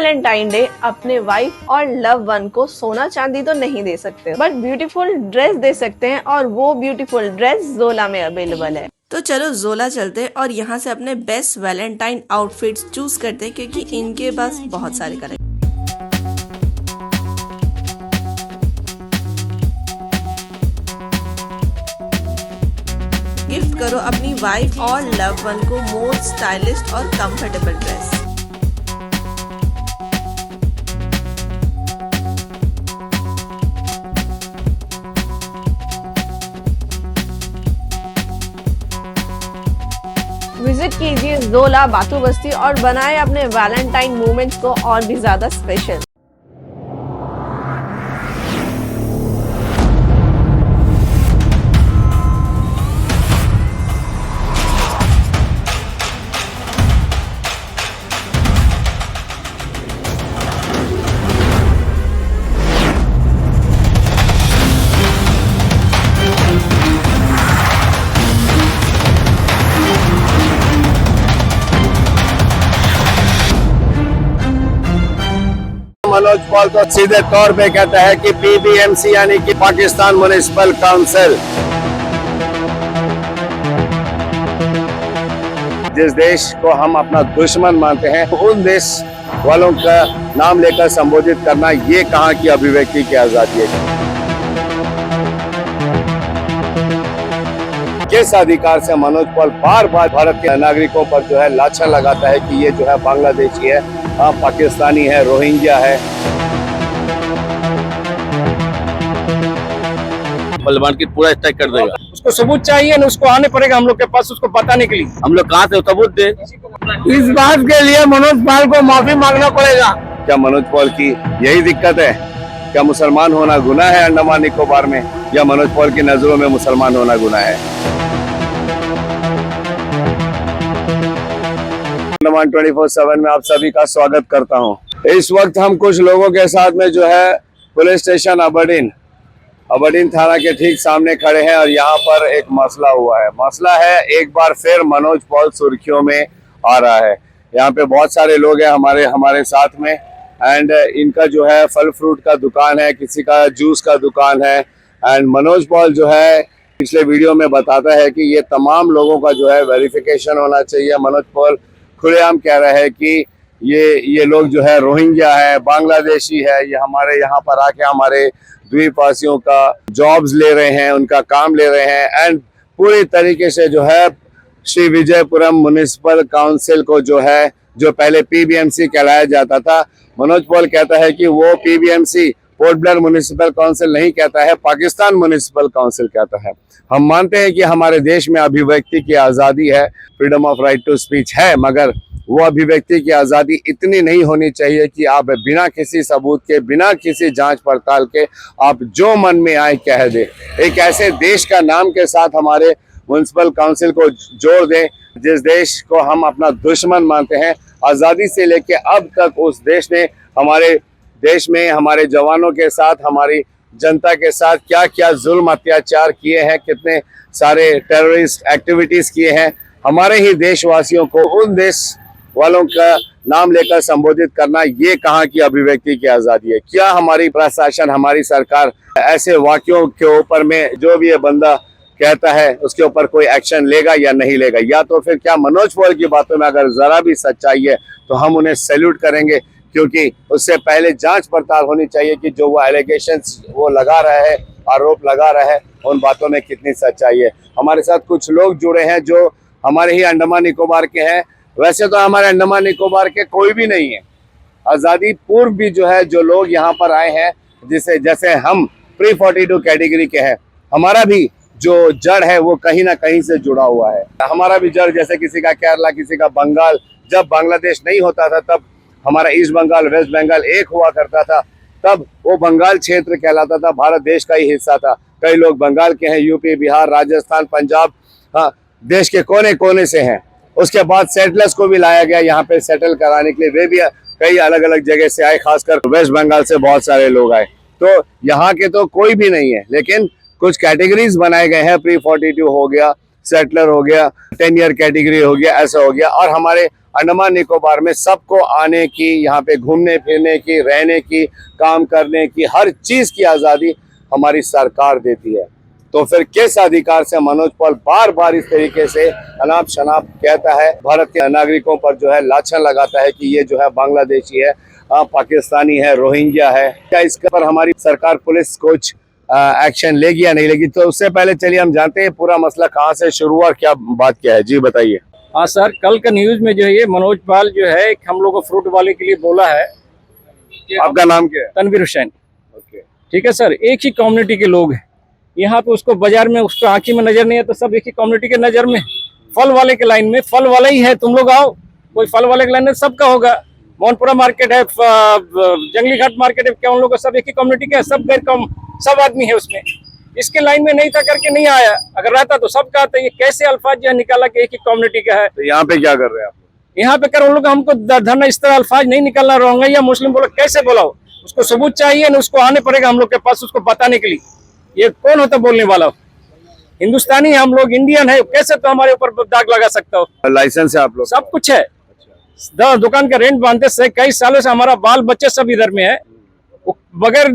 Valentine day अपने wife और love one को सोना चांदी तो नहीं दे सकते, बट ब्यूटीफुल ड्रेस दे सकते हैं, और वो ब्यूटीफुल ड्रेस जोला में अवेलेबल है। तो चलो जोला चलते और यहाँ से अपने बेस्ट वैलेंटाइन आउटफिट्स चूज करते हैं, क्योंकि इनके पास बहुत सारे कलर। गिफ्ट करो अपनी वाइफ और लव वन को मोस्ट स्टाइलिश और कंफर्टेबल ड्रेस। विजिट कीजिए जोला बातू बस्ती और बनाए अपने वैलेंटाइन मोमेंट्स को और भी ज्यादा स्पेशल। मनोज पॉल तो सीधे तौर पे कहता है कि पीबीएमसी यानी कि पाकिस्तान म्युनिसिपल काउंसिल, जिस देश को हम अपना दुश्मन मानते हैं, उन देश वालों का नाम लेकर संबोधित करना ये कहाँ की अभिव्यक्ति की आजादी है? किस अधिकार से मनोज पॉल बार बार भारत के नागरिकों पर जो है लाछन लगाता है कि ये जो है बांग्लादेशी है, पाकिस्तानी है, रोहिंग्या है। मार्केट पूरा स्ट्राइक कर देगा। उसको सबूत चाहिए ना, उसको आने पड़ेगा हम लोग के पास, उसको बताने के लिए। हम लोग कहाँ से सबूत दे? इस बात के लिए मनोज पॉल को माफी मांगना पड़ेगा। क्या मनोज पॉल की यही दिक्कत है? क्या मुसलमान होना गुनाह है अंडमान निकोबार में, या मनोज पॉल की नजरों में मुसलमान होना गुनाह है? अंडमान 24/7 में आप सभी का स्वागत करता हूं। इस वक्त हम कुछ लोगों के साथ में जो है पुलिस स्टेशन अबरडीन थाना के ठीक सामने खड़े हैं, और यहाँ पर एक मसला हुआ है। मसला है, एक बार फिर मनोज पॉल सुर्खियों में आ रहा है। यहाँ पे बहुत सारे लोग हैं हमारे साथ में, एंड इनका जो है फल फ्रूट का दुकान है, किसी का जूस का दुकान है, एंड मनोज पॉल जो है पिछले वीडियो में बताता है कि ये तमाम लोगों का जो है वेरिफिकेशन होना चाहिए। मनोज पॉल खुलेआम कह रहा है कि ये लोग जो है रोहिंग्या है, बांग्लादेशी है, ये हमारे यहाँ पर आके हमारे द्वीपवासियों का जॉब्स ले रहे हैं, उनका काम ले रहे हैं, एंड पूरी तरीके से जो है श्री विजयपुरम म्युनिसिपल काउंसिल को जो पहले पीबीएमसी कहलाया जाता था, मनोज पॉल कहता है कि वो PBMC port Blair municipal council नहीं कहता है, पाकिस्तान म्युनिसिपल काउंसिल कहता है। हम मानते हैं कि हमारे देश में अभिव्यक्ति की आज़ादी है, freedom of right to speech है, मगर वो अभिव्यक्ति की आज़ादी इतनी नहीं होनी चाहिए कि आप बिना किसी सबूत के, बिना किसी जांच पड़ताल के आप जो मन में आए कह दे। एक ऐसे देश का नाम के साथ हमारे म्युनिसिपल काउंसिल को जोड़ दें जिस देश को हम अपना दुश्मन मानते हैं। आज़ादी से लेके अब तक उस देश ने हमारे देश में हमारे जवानों के साथ, हमारी जनता के साथ क्या क्या जुल्म अत्याचार किए हैं, कितने सारे टेररिस्ट एक्टिविटीज़ किए हैं। हमारे ही देशवासियों को उन देश वालों का नाम लेकर संबोधित करना ये कहाँ की अभिव्यक्ति की आज़ादी है? क्या हमारी प्रशासन, हमारी सरकार ऐसे वाक्यों के ऊपर में जो भी ये बंदा कहता है उसके ऊपर कोई एक्शन लेगा या नहीं लेगा? या तो फिर क्या मनोज पॉल की बातों में अगर जरा भी सच्चाई है तो हम उन्हें सैल्यूट करेंगे, क्योंकि उससे पहले जांच पड़ताल होनी चाहिए कि जो वो एलिगेशंस वो लगा रहा है, आरोप लगा रहा है, उन बातों में कितनी सच्चाई है। हमारे साथ कुछ लोग जुड़े हैं जो हमारे ही अंडमान निकोबार के हैं। वैसे तो हमारे अंडमान निकोबार के कोई भी नहीं है। आज़ादी पूर्व भी जो है जो लोग यहाँ पर आए हैं, जैसे हम प्री 42 कैटेगरी के हैं, हमारा भी जो जड़ है वो कहीं ना कहीं से जुड़ा हुआ है। हमारा भी जड़ जैसे किसी का केरला, किसी का बंगाल। जब बांग्लादेश नहीं होता था तब हमारा ईस्ट बंगाल, वेस्ट बंगाल एक हुआ करता था, तब वो बंगाल क्षेत्र कहलाता था, भारत देश का ही हिस्सा था। कई लोग बंगाल के हैं, यूपी, बिहार, राजस्थान, पंजाब, हाँ, देश के कोने कोने से हैं। उसके बाद सेटलर्स को भी लाया गया यहाँ पे सेटल कराने के लिए, वे भी कई अलग अलग जगह से आए, खासकर वेस्ट बंगाल से बहुत सारे लोग आए। तो यहाँ के तो कोई भी नहीं है, लेकिन कुछ कैटेगरीज बनाए गए हैं। प्री 42 हो गया, सेटलर हो गया, 10 ईयर कैटेगरी हो गया, ऐसा हो गया। और हमारे अंडमान निकोबार में सबको आने की, यहाँ पे घूमने फिरने की, रहने की, काम करने की, हर चीज की आजादी हमारी सरकार देती है। तो फिर किस अधिकार से मनोज पॉल बार बार इस तरीके से अनाप शनाप कहता है, भारत के नागरिकों पर जो है लाछन लगाता है कि ये जो है बांग्लादेशी है, पाकिस्तानी है, रोहिंग्या है। क्या इसके पर हमारी सरकार पुलिस कुछ एक्शन लेगी या नहीं लेगी? तो उससे पहले चलिए हम जानते हैं पूरा मसला कहाँ से शुरू हुआ और क्या बात क्या है। जी बताइए। हाँ सर, कल का न्यूज में जो है ये मनोज पाल जो है हम लोग को फ्रूट वाले के लिए बोला है कि आपका नाम क्या है? तनवीर हुसैन। ओके। ठीक है सर, एक ही कम्युनिटी के लोग हैं यहाँ पे, उसको बाजार में उसको आंखी में नजर नहीं है तो सब एक ही कम्युनिटी के नजर में। फल वाले के लाइन में फल वाला ही है, तुम लोग आओ, कोई फल वाले के लाइन में सबका होगा। मोहनपुरा मार्केट है, जंगली घाट मार्केट है, क्या उन लोग सब एक ही कम्युनिटी के, सब गैर कम सब आदमी है उसमें। इसके लाइन में नहीं था करके नहीं आया, अगर रहता तो सबका आता। ये कैसे अल्फाज जो निकाला कि एक ही कम्युनिटी का है? तो यहाँ पे क्या कर रहे हैं आप? यहाँ पे कर उन लोग हमको धरना, इस तरह अल्फाज नहीं निकलना, रोहिंग्या मुस्लिम बोलो कैसे बोलाओ? उसको सबूत चाहिए ना, उसको आने पड़ेगा हम लोग के पास उसको बताने के लिए। ये कौन होता बोलने वाला? हिंदुस्तानी हम लोग, इंडियन है, कैसे तो हमारे ऊपर दाग लगा सकता हो? लाइसेंस है आप लोग? सब कुछ है, दुकान का रेंट बांधते से कई सालों से, हमारा बाल बच्चे सब इधर में है। बगैर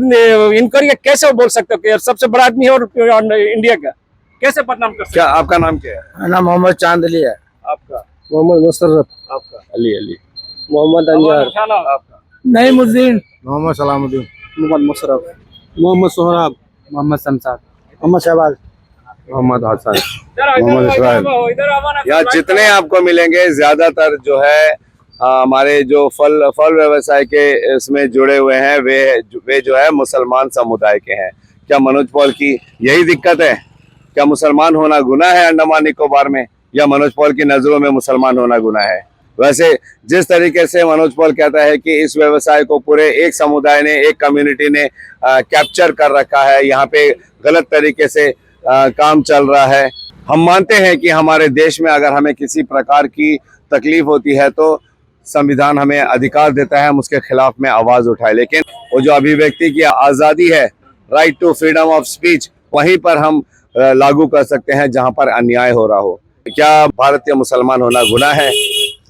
इंक्वायरी कैसे बोल सकते हो कि सबसे बड़ा आदमी है और इंडिया का कैसे बदनाम कर सकते? क्या आपका नाम क्या है? मेरा नाम मोहम्मद चांदली है। आपका? मोहम्मद मुशर्रफ। आपका? अली मोहम्मद अंजार। आपका? नईमुद्दीन। मोहम्मद सलामुद्दीन। मोहम्मद मुशर्रफ। मोहम्मद सोहराब। मोहम्मद शमशाद। मोहम्मद शहबाज। मोहम्मद हसन। मोहम्मद इस्राइल। यहाँ जितने आपको मिलेंगे ज्यादातर जो है हमारे जो फल व्यवसाय के इसमें जुड़े हुए हैं वे जो है मुसलमान समुदाय के हैं। क्या मनोज पॉल की यही दिक्कत है? क्या मुसलमान होना गुनाह है अंडमान निकोबार में, या मनोज पॉल की नजरों में मुसलमान होना गुनाह है? वैसे जिस तरीके से मनोज पॉल कहता है कि इस व्यवसाय को पूरे एक समुदाय ने, एक कम्युनिटी ने कैप्चर कर रखा है, यहाँ पे गलत तरीके से काम चल रहा है। हम मानते हैं कि हमारे देश में अगर हमें किसी प्रकार की तकलीफ होती है तो संविधान हमें अधिकार देता है हम उसके खिलाफ में आवाज उठाए, लेकिन वो जो अभिव्यक्ति की आजादी है, right to freedom of speech, वहीं पर हम लागू कर सकते हैं जहां पर अन्याय हो रहा हो। क्या भारतीय मुसलमान होना गुनाह है?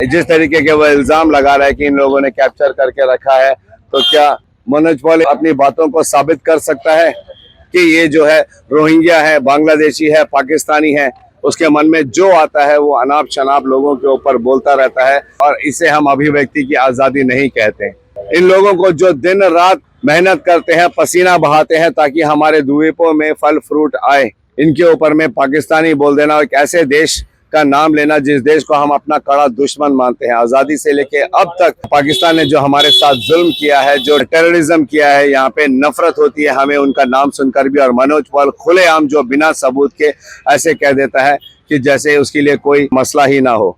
जिस तरीके के वो इल्जाम लगा रहा है कि इन लोगों ने कैप्चर करके रखा है, तो क्या मनोज पॉल अपनी बातों को साबित कर सकता है कि ये जो है रोहिंग्या है, बांग्लादेशी है, पाकिस्तानी है, उसके मन में जो आता है वो अनाप शनाप लोगों के ऊपर बोलता रहता है, और इसे हम अभिव्यक्ति की आजादी नहीं कहते। इन लोगों को जो दिन रात मेहनत करते हैं, पसीना बहाते हैं ताकि हमारे द्वीपों में फल फ्रूट आए, इनके ऊपर में पाकिस्तानी बोल देना, एक ऐसे देश का नाम लेना जिस देश को हम अपना कड़ा दुश्मन मानते हैं। आजादी से लेके अब तक पाकिस्तान ने जो हमारे साथ जुल्म किया है, जो टेररिज्म किया है, यहाँ पे नफरत होती है हमें उनका नाम सुनकर भी। और मनोज पॉल खुलेआम जो बिना सबूत के ऐसे कह देता है कि जैसे उसके लिए कोई मसला ही ना हो,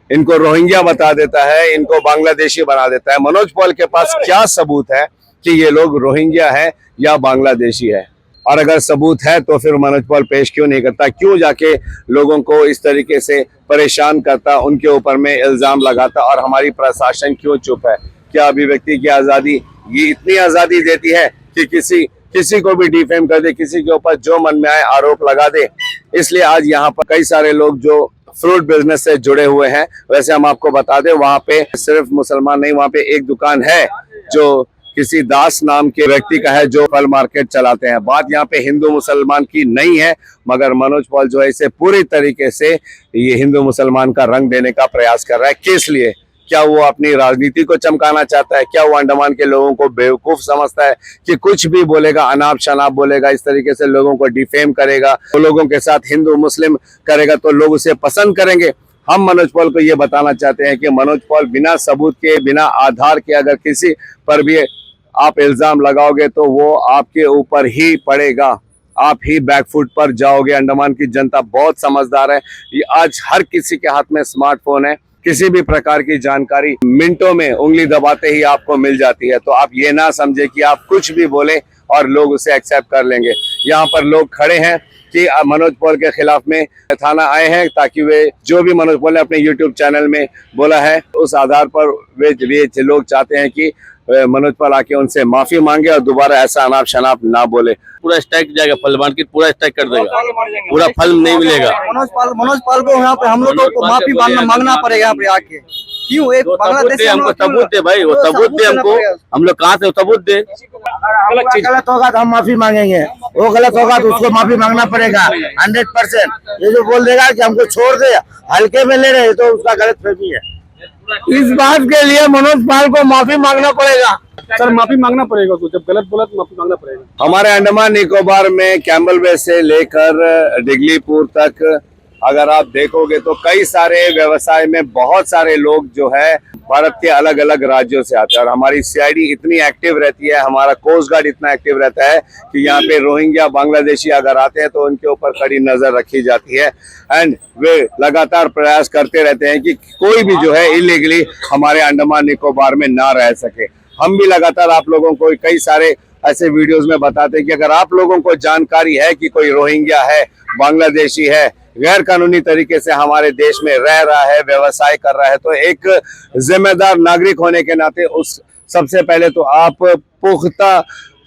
इनको रोहिंग्या बता देता है, इनको बांग्लादेशी बना देता है। मनोज पॉल के पास क्या सबूत है कि ये लोग रोहिंग्या है या बांग्लादेशी है? और अगर सबूत है तो फिर मनोज पॉल पेश क्यों नहीं करता? क्यों जाके लोगों को इस तरीके से परेशान करता, उनके ऊपर में इल्जाम लगाता, और हमारी प्रशासन क्यों चुप है? क्या अभिव्यक्ति की आजादी ये इतनी आजादी देती है कि किसी को भी डिफेम कर दे, किसी के ऊपर जो मन में आए आरोप लगा दे? इसलिए आज यहाँ पर कई सारे लोग जो फ्रूट बिजनेस से जुड़े हुए हैं, वैसे हम आपको बता दें वहाँ पे सिर्फ मुसलमान नहीं, वहाँ पे एक दुकान है जो किसी दास नाम के व्यक्ति का है जो फल मार्केट चलाते हैं। बात यहाँ पे हिंदू मुसलमान की नहीं है, मगर मनोज पॉल जो है इसे पूरी तरीके से ये हिंदू मुसलमान का रंग देने का प्रयास कर रहा है। किस लिए? क्या वो अपनी राजनीति को चमकाना चाहता है? क्या वो अंडमान के लोगों को बेवकूफ समझता है कि कुछ भी बोलेगा, अनाप शनाप बोलेगा, इस तरीके से लोगों को डिफेम करेगा, तो लोगों के साथ हिंदू मुस्लिम करेगा तो लोग उसे पसंद करेंगे? हम मनोज पॉल को ये बताना चाहते हैं कि मनोज पॉल बिना सबूत के, बिना आधार के अगर किसी पर भी आप इल्जाम लगाओगे तो वो आपके ऊपर ही पड़ेगा, आप ही बैकफुट पर जाओगे। अंडमान की जनता बहुत समझदार है, ये आज हर किसी के हाथ में स्मार्टफोन है, किसी भी प्रकार की जानकारी मिनटों में उंगली दबाते ही आपको मिल जाती है। तो आप ये ना समझे कि आप कुछ भी बोले और लोग उसे एक्सेप्ट कर लेंगे। यहाँ पर लोग खड़े हैं कि मनोज पॉल के खिलाफ में थाना आए हैं ताकि वे जो भी मनोज पॉल ने अपने YouTube चैनल में बोला है उस आधार पर वे लोग चाहते हैं कि मनोज पॉल आके उनसे माफी मांगे और दोबारा ऐसा अनाप शनाप ना बोले। पूरा स्ट्राइक जाएगा, फल मार्केट पूरा स्ट्राइक कर देगा, पूरा फल नहीं मिलेगा। मनोज पाल को यहाँ पे हम लोग को माफी मांगना पड़ेगा यहाँ पे आके, क्यों एक सबूत दे हमको, सबूत दे भाई, वो सबूत दे हमको। हम लोग कहाँ से सबूत दे? गलत होगा तो हम माफी मांगेंगे, वो गलत होगा तो उसको माफी मांगना पड़ेगा 100%। ये जो बोल देगा कि हमको छोड़ दे, हल्के में ले रहे, तो उसका गलत फहमी है। इस बात के लिए मनोज पाल को माफी मांगना पड़ेगा सर, माफी मांगना पड़ेगा उसको, जब गलत बोला तो माफी मांगना पड़ेगा। हमारे अंडमान निकोबार में कैम्बल बे से लेकर डिगलीपुर तक अगर आप देखोगे तो कई सारे व्यवसाय में बहुत सारे लोग जो है भारत के अलग अलग राज्यों से आते हैं, और हमारी सीआईडी इतनी एक्टिव रहती है, हमारा कोस्ट गार्ड इतना एक्टिव रहता है कि यहाँ पे रोहिंग्या बांग्लादेशी अगर आते हैं तो उनके ऊपर कड़ी नजर रखी जाती है। एंड वे लगातार प्रयास करते रहते हैं कि कोई भी जो है इलीगली हमारे अंडमान निकोबार में ना रह सके। हम भी लगातार आप लोगों को कई सारे ऐसे वीडियोस में बताते हैं कि अगर आप लोगों को जानकारी है कि कोई रोहिंग्या है, बांग्लादेशी है, गैर कानूनी तरीके से हमारे देश में रह रहा है, व्यवसाय कर रहा है, तो एक जिम्मेदार नागरिक होने के नाते उस सबसे पहले तो आप पुख्ता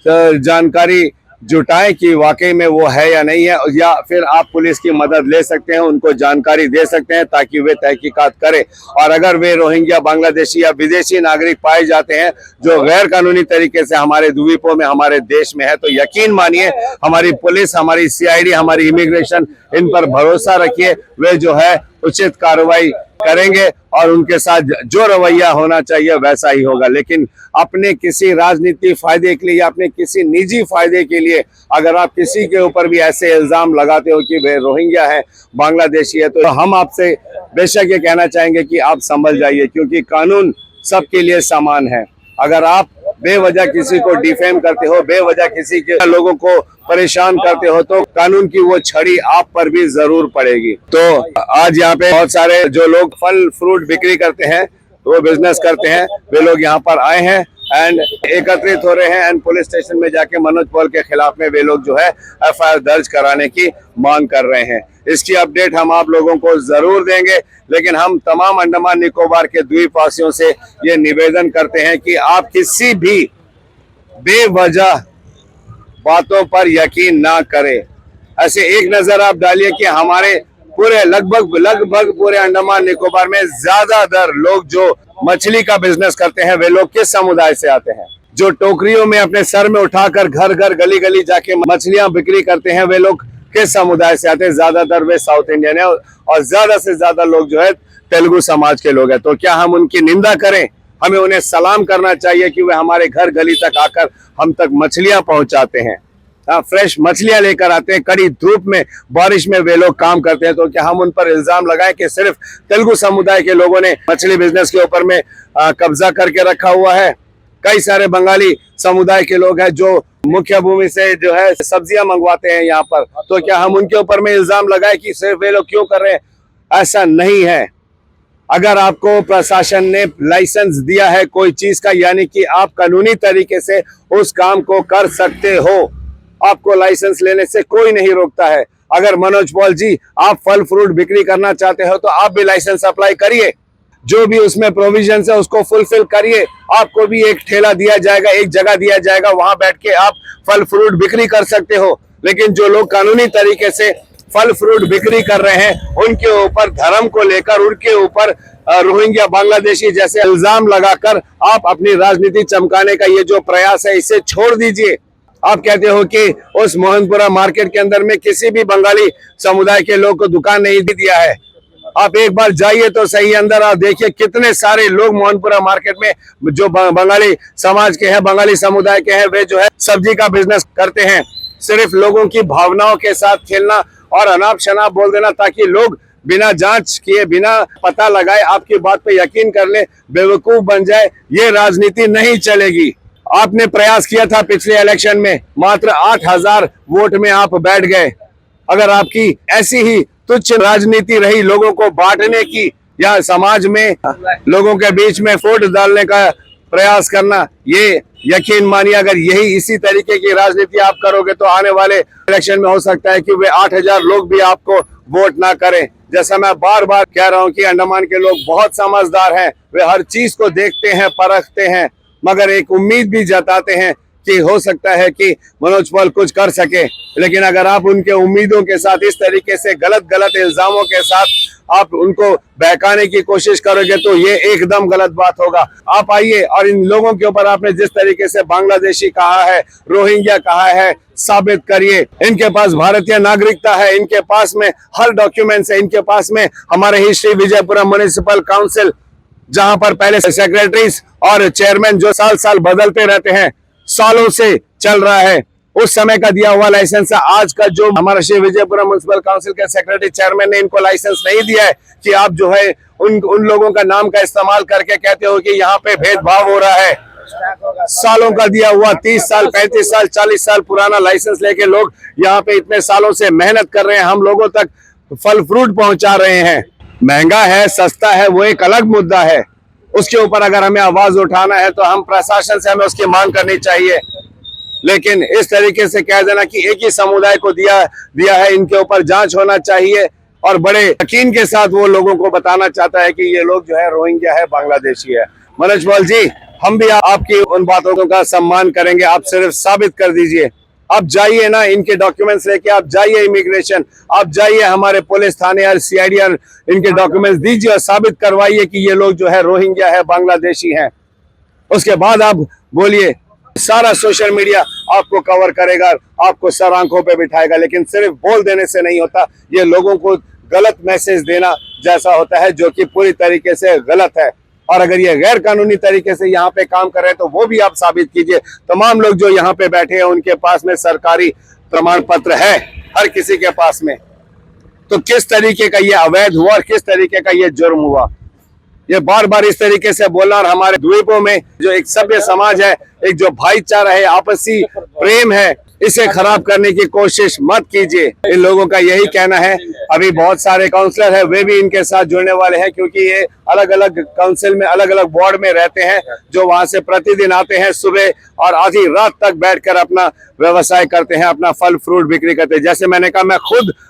जानकारी जुटाएं कि वाकई में वो है या नहीं है, या फिर आप पुलिस की मदद ले सकते हैं, उनको जानकारी दे सकते हैं ताकि वे तहकीकात करें। और अगर वे रोहिंग्या, बांग्लादेशी या विदेशी नागरिक पाए जाते हैं जो गैर कानूनी तरीके से हमारे द्वीपों में, हमारे देश में है, तो यकीन मानिए हमारी पुलिस, हमारी सीआईडी, हमारी इमिग्रेशन, इन पर भरोसा रखिए, वे जो है उचित कार्रवाई करेंगे और उनके साथ जो रवैया होना चाहिए वैसा ही होगा। लेकिन अपने किसी राजनीति फायदे के लिए या अपने किसी निजी फायदे के लिए अगर आप किसी के ऊपर भी ऐसे इल्जाम लगाते हो कि वे रोहिंग्या है, बांग्लादेशी है, तो हम आपसे बेशक ये कहना चाहेंगे कि आप संभल जाइए, क्योंकि कानून सबके लिए समान है। अगर आप बेवजह किसी को डिफेम करते हो, बेवजह किसी के लोगों को परेशान करते हो, तो कानून की वो छड़ी आप पर भी जरूर पड़ेगी। तो आज यहाँ पे बहुत सारे जो लोग फल फ्रूट बिक्री करते हैं, वो बिजनेस करते हैं, वे लोग यहाँ पर आए हैं एंड एकत्रित हो रहे हैं एंड पुलिस स्टेशन में जाके मनोज पॉल के खिलाफ में वे लोग जो है एफआईआर दर्ज कराने की मांग कर रहे हैं। इसकी अपडेट हम आप लोगों को जरूर देंगे, लेकिन हम तमाम अंडमान निकोबार के द्वीपवासियों से ये निवेदन करते हैं कि आप किसी भी बेवजह बातों पर यकीन ना करें। ऐसे एक नजर आप डालिए कि हमारे पूरे लगभग पूरे अंडमान निकोबार में ज्यादातर लोग जो मछली का बिजनेस करते हैं वे लोग किस समुदाय से आते हैं? जो टोकरियों में अपने सर में उठाकर घर घर गली गली जाके मछलियां बिक्री करते हैं वे लोग किस समुदाय से आते हैं? ज्यादातर वे साउथ इंडियन है और ज्यादा से ज्यादा लोग जो है तेलुगु समाज के लोग हैं। तो क्या हम उनकी निंदा करें? हमें उन्हें सलाम करना चाहिए कि वे हमारे घर गली तक आकर हम तक मछलियां पहुंचाते हैं, फ्रेश मछलियां लेकर आते हैं, कड़ी धूप में बारिश में वे लोग काम करते हैं। तो क्या हम उन पर इल्जाम लगाएं कि सिर्फ तेलुगु समुदाय के लोगों ने मछली बिजनेस के ऊपर में कब्जा करके रखा हुआ है? कई सारे बंगाली समुदाय के लोग हैं जो मुख्य भूमि से जो है सब्जियां मंगवाते हैं यहाँ पर, तो क्या हम उनके ऊपर में इल्जाम लगाए कि सिर्फ वे लोग क्यों कर रहे हैं? ऐसा नहीं है। अगर आपको प्रशासन ने लाइसेंस दिया है कोई चीज का, यानी कि आप कानूनी तरीके से उस काम को कर सकते हो, आपको लाइसेंस लेने से कोई नहीं रोकता है। अगर मनोज पॉल जी आप फल फ्रूट बिक्री करना चाहते हो तो आप भी लाइसेंस अप्लाई करिए, जो भी उसमें प्रोविजन है उसको फुलफिल करिए। आपको भी एक ठेला दिया जाएगा, एक जगह दिया जाएगा, वहां बैठ के आप फल फ्रूट बिक्री कर सकते हो। लेकिन जो लोग कानूनी तरीके से फल फ्रूट बिक्री कर रहे हैं उनके ऊपर धर्म को लेकर, उनके ऊपर रोहिंग्या बांग्लादेशी जैसे इल्जाम लगाकर आप अपनी राजनीति चमकाने का ये जो प्रयास है इसे छोड़ दीजिए। आप कहते हो कि उस मोहनपुरा मार्केट के अंदर में किसी भी बंगाली समुदाय के लोग को दुकान नहीं दिया है। आप एक बार जाइए तो सही अंदर, आप देखिए कितने सारे लोग मोहनपुरा मार्केट में जो बंगाली समाज के हैं, बंगाली समुदाय के हैं, वे जो है सब्जी का बिजनेस करते हैं। सिर्फ लोगों की भावनाओं के साथ खेलना और अनाप शनाप बोल देना ताकि लोग बिना जांच किए, बिना पता लगाए आपकी बात पे यकीन कर ले, बेवकूफ बन जाए, ये राजनीति नहीं चलेगी। आपने प्रयास किया था पिछले इलेक्शन में, मात्र 8,000 वोट में आप बैठ गए। अगर आपकी ऐसी ही तुच्छ राजनीति रही लोगों को बांटने की या समाज में लोगों के बीच में फूट डालने का प्रयास करना, ये यकीन मानिए अगर यही इसी तरीके की राजनीति आप करोगे तो आने वाले इलेक्शन में हो सकता है कि वे 8,000 लोग भी आपको वोट ना करें। जैसा मैं बार बार कह रहा हूं कि अंडमान के लोग बहुत समझदार हैं, वे हर चीज को देखते हैं, परखते हैं, मगर एक उम्मीद भी जताते हैं कि हो सकता है कि मनोज पॉल कुछ कर सके। लेकिन अगर आप उनके उम्मीदों के साथ इस तरीके से गलत इल्जामों के साथ आप उनको बहकाने की कोशिश करोगे तो ये एकदम गलत बात होगा। आप आइए और इन लोगों के ऊपर आपने जिस तरीके से बांग्लादेशी कहा है, रोहिंग्या कहा है, साबित करिए। इनके पास भारतीय नागरिकता है, इनके पास में हर डॉक्यूमेंट्स है, इनके पास में हमारे ही श्री विजयपुरम म्युनिसिपल काउंसिल, जहां पर पहले सेक्रेटरीज और चेयरमैन जो साल साल बदलते रहते हैं, सालों से चल रहा है, उस समय का दिया हुआ लाइसेंस है। आज का जो हमारा श्री विजयपुरम म्युनिसिपल काउंसिल के सेक्रेटरी चेयरमैन ने इनको लाइसेंस नहीं दिया है कि आप जो है उन लोगों का नाम का इस्तेमाल करके कहते हो कि यहाँ पे भेदभाव हो रहा है। सालों का दिया हुआ 30 साल 35 साल 40 साल पुराना लाइसेंस लेके लोग यहाँ पे इतने सालों से मेहनत कर रहे हैं, हम लोगों तक फल फ्रूट पहुंचा रहे हैं। महंगा है सस्ता है वो एक अलग मुद्दा है, उसके ऊपर अगर हमें आवाज उठाना है तो हम प्रशासन से हमें उसकी मांग करनी चाहिए। लेकिन इस तरीके से कह देना कि एक ही समुदाय को दिया है, इनके ऊपर जांच होना चाहिए, और बड़े यकीन के साथ वो लोगों को बताना चाहता है कि ये लोग जो है रोहिंग्या है, बांग्लादेशी है। मनोज पॉल जी, हम भी आपकी उन बातों का सम्मान करेंगे, आप सिर्फ साबित कर दीजिए। आप जाइए ना, इनके डॉक्यूमेंट्स लेके आप जाइए इमिग्रेशन, आप जाइए हमारे पुलिस थाने और CID और इनके डॉक्यूमेंट्स दीजिए और साबित करवाइए कि ये लोग जो है रोहिंग्या है, बांग्लादेशी हैं। उसके बाद आप बोलिए, सारा सोशल मीडिया आपको कवर करेगा, आपको सर आंखों पे बिठाएगा। लेकिन सिर्फ बोल देने से नहीं होता, ये लोगों को गलत मैसेज देना जैसा होता है, जो कि पूरी तरीके से गलत है। और अगर ये गैर कानूनी तरीके से यहाँ पे काम कर रहे हैं तो वो भी आप साबित कीजिए। तमाम लोग जो यहाँ पे बैठे हैं उनके पास में सरकारी प्रमाण पत्र है, हर किसी के पास में। तो किस तरीके का ये अवैध हुआ और किस तरीके का ये जुर्म हुआ, ये बार बार इस तरीके से बोलना, और हमारे द्वीपों में जो एक सभ्य समाज है, एक जो भाईचारा है, आपसी प्रेम है, इसे खराब करने की कोशिश मत कीजिए। इन लोगों का यही कहना है। अभी बहुत सारे काउंसलर हैं, वे भी इनके साथ जुड़ने वाले हैं, क्योंकि ये अलग अलग काउंसिल में, अलग अलग वार्ड में रहते हैं, जो वहां से प्रतिदिन आते हैं सुबह और आधी रात तक बैठकर अपना व्यवसाय करते हैं, अपना फल फ्रूट बिक्री करते हैं। जैसे मैंने कहा,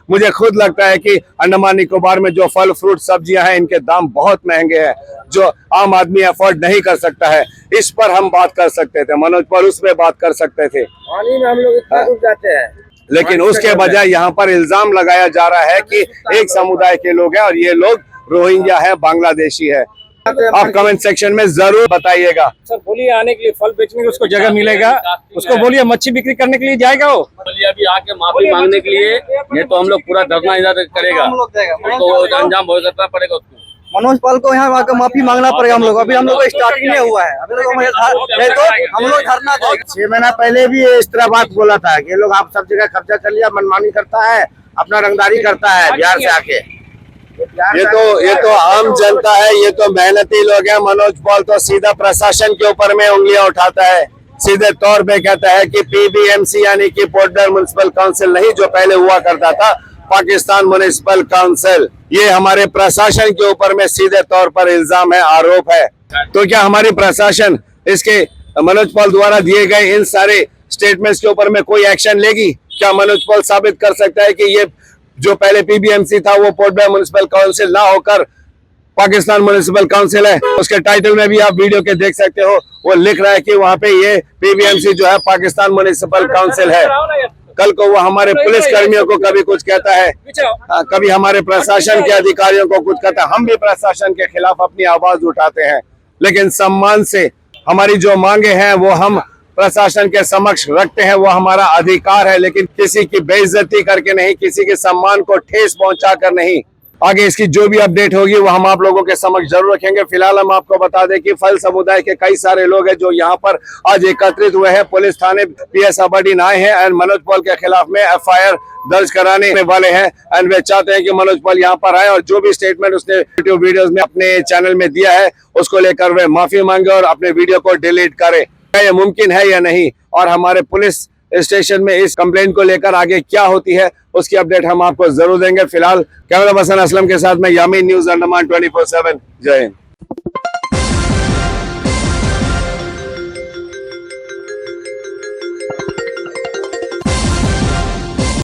मुझे खुद लगता है कि अंडमान निकोबार में जो फल फ्रूट सब्जियां हैं, इनके दाम बहुत महंगे हैं, जो आम आदमी अफोर्ड नहीं कर सकता है। इस पर हम बात कर सकते थे, मनोज पर उस पर बात कर सकते थे, पानी में हम लोग इतना डूब जाते हैं। लेकिन उसके बजाय यहाँ पर इल्जाम लगाया जा रहा है कि एक समुदाय के लोग हैं और ये लोग रोहिंग्या है, बांग्लादेशी है। आप कमेंट सेक्शन में जरूर बताइएगा। सर बोलिए, आने के लिए फल बेचने के उसको जगह मिलेगा, उसको बोलिए मच्छी बिक्री करने के लिए जाएगा वो, बोलिए अभी आके माफी मांगने के लिए, नहीं तो हम लोग पूरा धरना इधर करेगा, तो अंजाम भुगतना पड़ेगा उसको। मनोज पाल को यहाँ आकर माफी मांगना पड़ेगा हम लोग। अभी हम लोग को स्टार्टिंग में हुआ है, अभी तो हम लोग धरना देंगे। 6 महीना पहले भी ये इस तरह बात बोला था कि ये लोग आप सब जगह कब्जा कर लिया, मनमानी करता है, अपना रंगदारी करता है बिहार से आके। ये तो आम जनता है, ये तो मेहनती लोग हैं। मनोज पॉल तो सीधा प्रशासन के ऊपर में उंगलियां उठाता है, सीधे तौर पे कहता है कि PBMC यानी कि पोर्ट ब्लेयर म्युनिसिपल काउंसिल नहीं, जो पहले हुआ करता था पाकिस्तान म्युनिसिपल काउंसिल, ये हमारे प्रशासन के ऊपर में सीधे तौर पर इल्जाम है, आरोप है। तो क्या हमारी प्रशासन इसके मनोज पॉल द्वारा दिए गए इन सारे स्टेटमेंट्स के ऊपर में कोई एक्शन लेगी? क्या मनोज पॉल साबित कर सकता है कि ये जो पहले PBMC था वो पोर्ट ब्लेयर म्युनिसिपल काउंसिल ना होकर पाकिस्तान म्युनिसिपल काउंसिल है? उसके टाइटल में भी आप वीडियो के देख सकते हो, वो लिख रहा है कि वहाँ पे ये PBMC जो है पाकिस्तान म्युनिसिपल काउंसिल है। कल को वो हमारे पुलिस कर्मियों को कभी कुछ कहता है, कभी हमारे प्रशासन के अधिकारियों को कुछ कहता है। हम भी प्रशासन के खिलाफ अपनी आवाज उठाते हैं, लेकिन सम्मान से हमारी जो मांगे हैं वो हम प्रशासन के समक्ष रखते हैं, वो हमारा अधिकार है। लेकिन किसी की बेइज्जती करके नहीं, किसी के सम्मान को ठेस पहुंचाकर नहीं। आगे इसकी जो भी अपडेट होगी वो हम आप लोगों के समक्ष जरूर रखेंगे। फिलहाल हम आपको बता दें कि फल समुदाय के कई सारे लोग हैं जो यहाँ पर आज एकत्रित हुए हैं। पुलिस थाने PS अबरडीन आए हैं एंड मनोज पॉल के खिलाफ में FIR दर्ज कराने वाले हैं एंड वे चाहते हैं कि मनोज पॉल यहाँ पर आए और जो भी स्टेटमेंट उसने यूट्यूब वीडियोस में अपने चैनल में दिया है उसको लेकर वे माफी मांगे और अपने वीडियो को डिलीट करे। क्या ये मुमकिन है या नहीं, और हमारे पुलिस स्टेशन में इस कंप्लेंट को लेकर आगे क्या होती है उसकी अपडेट हम आपको जरूर देंगे। फिलहाल कैमरा पर्सन असलम के साथ मैं यामीन, न्यूज़ अंडमान 24/7। जय हिंद।